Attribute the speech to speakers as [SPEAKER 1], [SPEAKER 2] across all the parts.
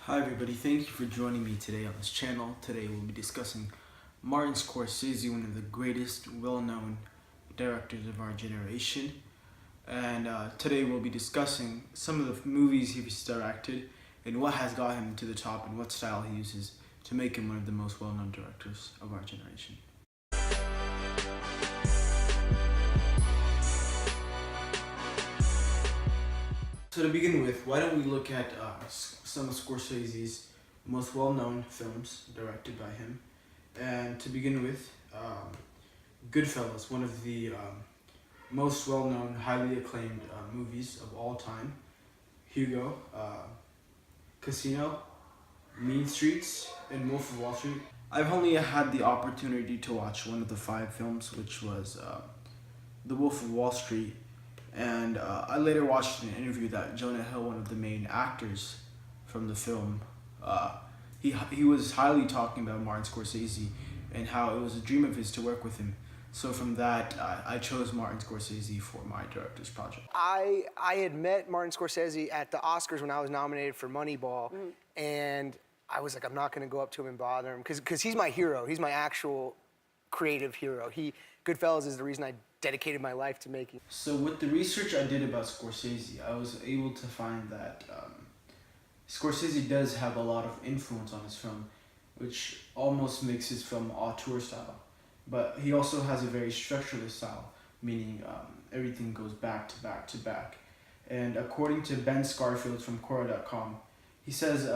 [SPEAKER 1] Hi everybody, thank you for joining me today on this channel. Today we'll be discussing Martin Scorsese, one of the greatest well-known directors of our generation. And today we'll be discussing some of the movies he's directed and what has got him to the top and what style he uses to make him one of the most well-known directors of our generation. So to begin with, why don't we look at some of Scorsese's most well-known films directed by him. And to begin with, Goodfellas, one of the most well-known, highly acclaimed movies of all time. Hugo, Casino, Mean Streets, and Wolf of Wall Street. I've only had the opportunity to watch one of the 5 films, which was The Wolf of Wall Street. And I later watched an interview that Jonah Hill, one of the main actors from the film, he was highly talking about Martin Scorsese and how it was a dream of his to work with him. So from that, I chose Martin Scorsese for my director's project.
[SPEAKER 2] I had met Martin Scorsese at the Oscars when I was nominated for Moneyball, and I was like, I'm not going to go up to him and bother him, because he's my hero. He's my actual creative hero. Goodfellas is the reason I dedicated my life to making.
[SPEAKER 1] So with the research I did about Scorsese, I was able to find that Scorsese does have a lot of influence on his film, which almost makes his film auteur style. But he also has a very structuralist style, meaning everything goes back to back to back. And according to Ben Scarfield from Quora.com, he says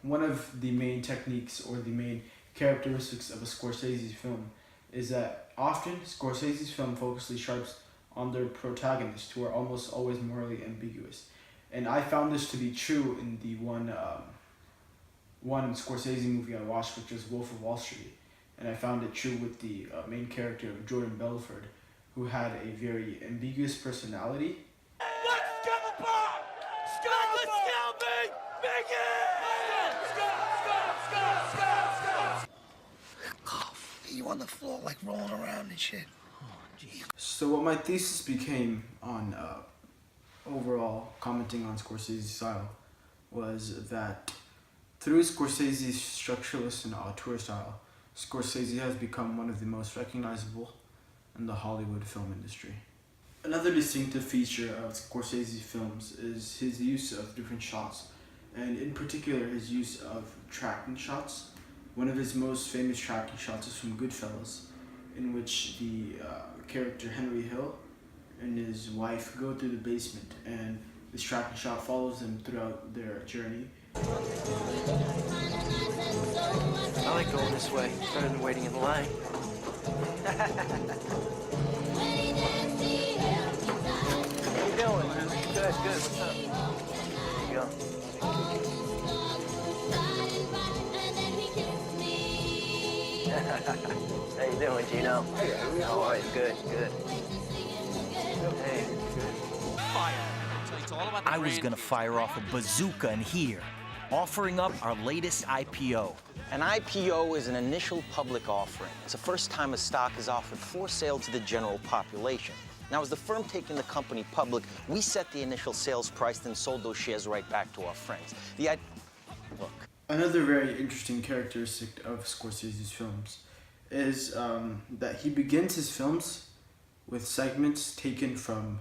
[SPEAKER 1] one of the main techniques or the main characteristics of a Scorsese film is that often Scorsese's film focuses sharps on their protagonists, who are almost always morally ambiguous. And I found this to be true in the one Scorsese movie I watched, which was Wolf of Wall Street. And I found it true with the main character of Jordan Belfort, who had a very ambiguous personality.
[SPEAKER 3] Let's go, Bob! Let's go, me!
[SPEAKER 4] You on the floor like rolling around and shit. Oh, geez.
[SPEAKER 1] So what my thesis became on overall commenting on Scorsese's style was that through Scorsese's structuralist and auteur style, Scorsese has become one of the most recognizable in the Hollywood film industry. Another distinctive feature of Scorsese's films is his use of different shots, and in particular his use of tracking shots. One of his most famous tracking shots is from Goodfellas, in which the character Henry Hill and his wife go through the basement, and this tracking shot follows them throughout their journey.
[SPEAKER 5] I like going this way. It's better than waiting in line. How you doing? Good, good. What's up? There you go. How you doing, Gino? Hey, how are you? Good, good. Hey, good.
[SPEAKER 6] I was gonna fire off a bazooka in here, offering up our latest IPO.
[SPEAKER 7] An IPO is an initial public offering. It's the first time a stock is offered for sale to the general population. Now, as the firm taking the company public, we set the initial sales price, then sold those shares right back to our friends. Look.
[SPEAKER 1] Another very interesting characteristic of Scorsese's films is that he begins his films with segments taken from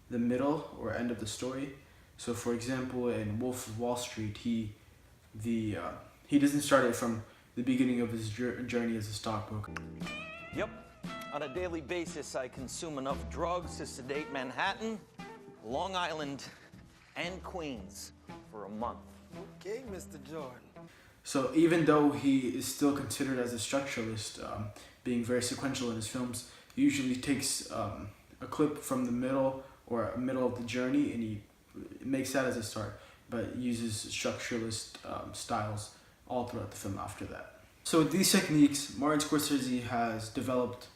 [SPEAKER 1] the middle or end of the story. So for example, in Wolf of Wall Street, he doesn't start it from the beginning of his journey as a stockbroker.
[SPEAKER 7] Yep. On a daily basis, I consume enough drugs to sedate Manhattan, Long Island, and Queens for a month.
[SPEAKER 2] Okay, Mr. Jordan.
[SPEAKER 1] So even though he is still considered as a structuralist, being very sequential in his films, he usually takes a clip from the middle or middle of the journey and he makes that as a start, but uses structuralist styles all throughout the film after that. So with these techniques, Martin Scorsese has developed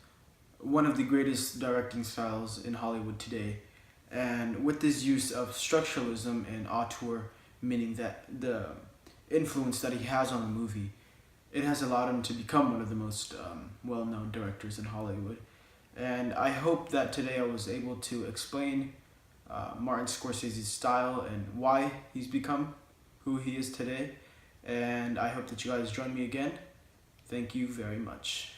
[SPEAKER 1] one of the greatest directing styles in Hollywood today. And with this use of structuralism and auteur, meaning that the influence that he has on the movie, it has allowed him to become one of the most well-known directors in Hollywood. And I hope that today I was able to explain Martin Scorsese's style and why he's become who he is today. and I hope that you guys join me again. Thank you very much.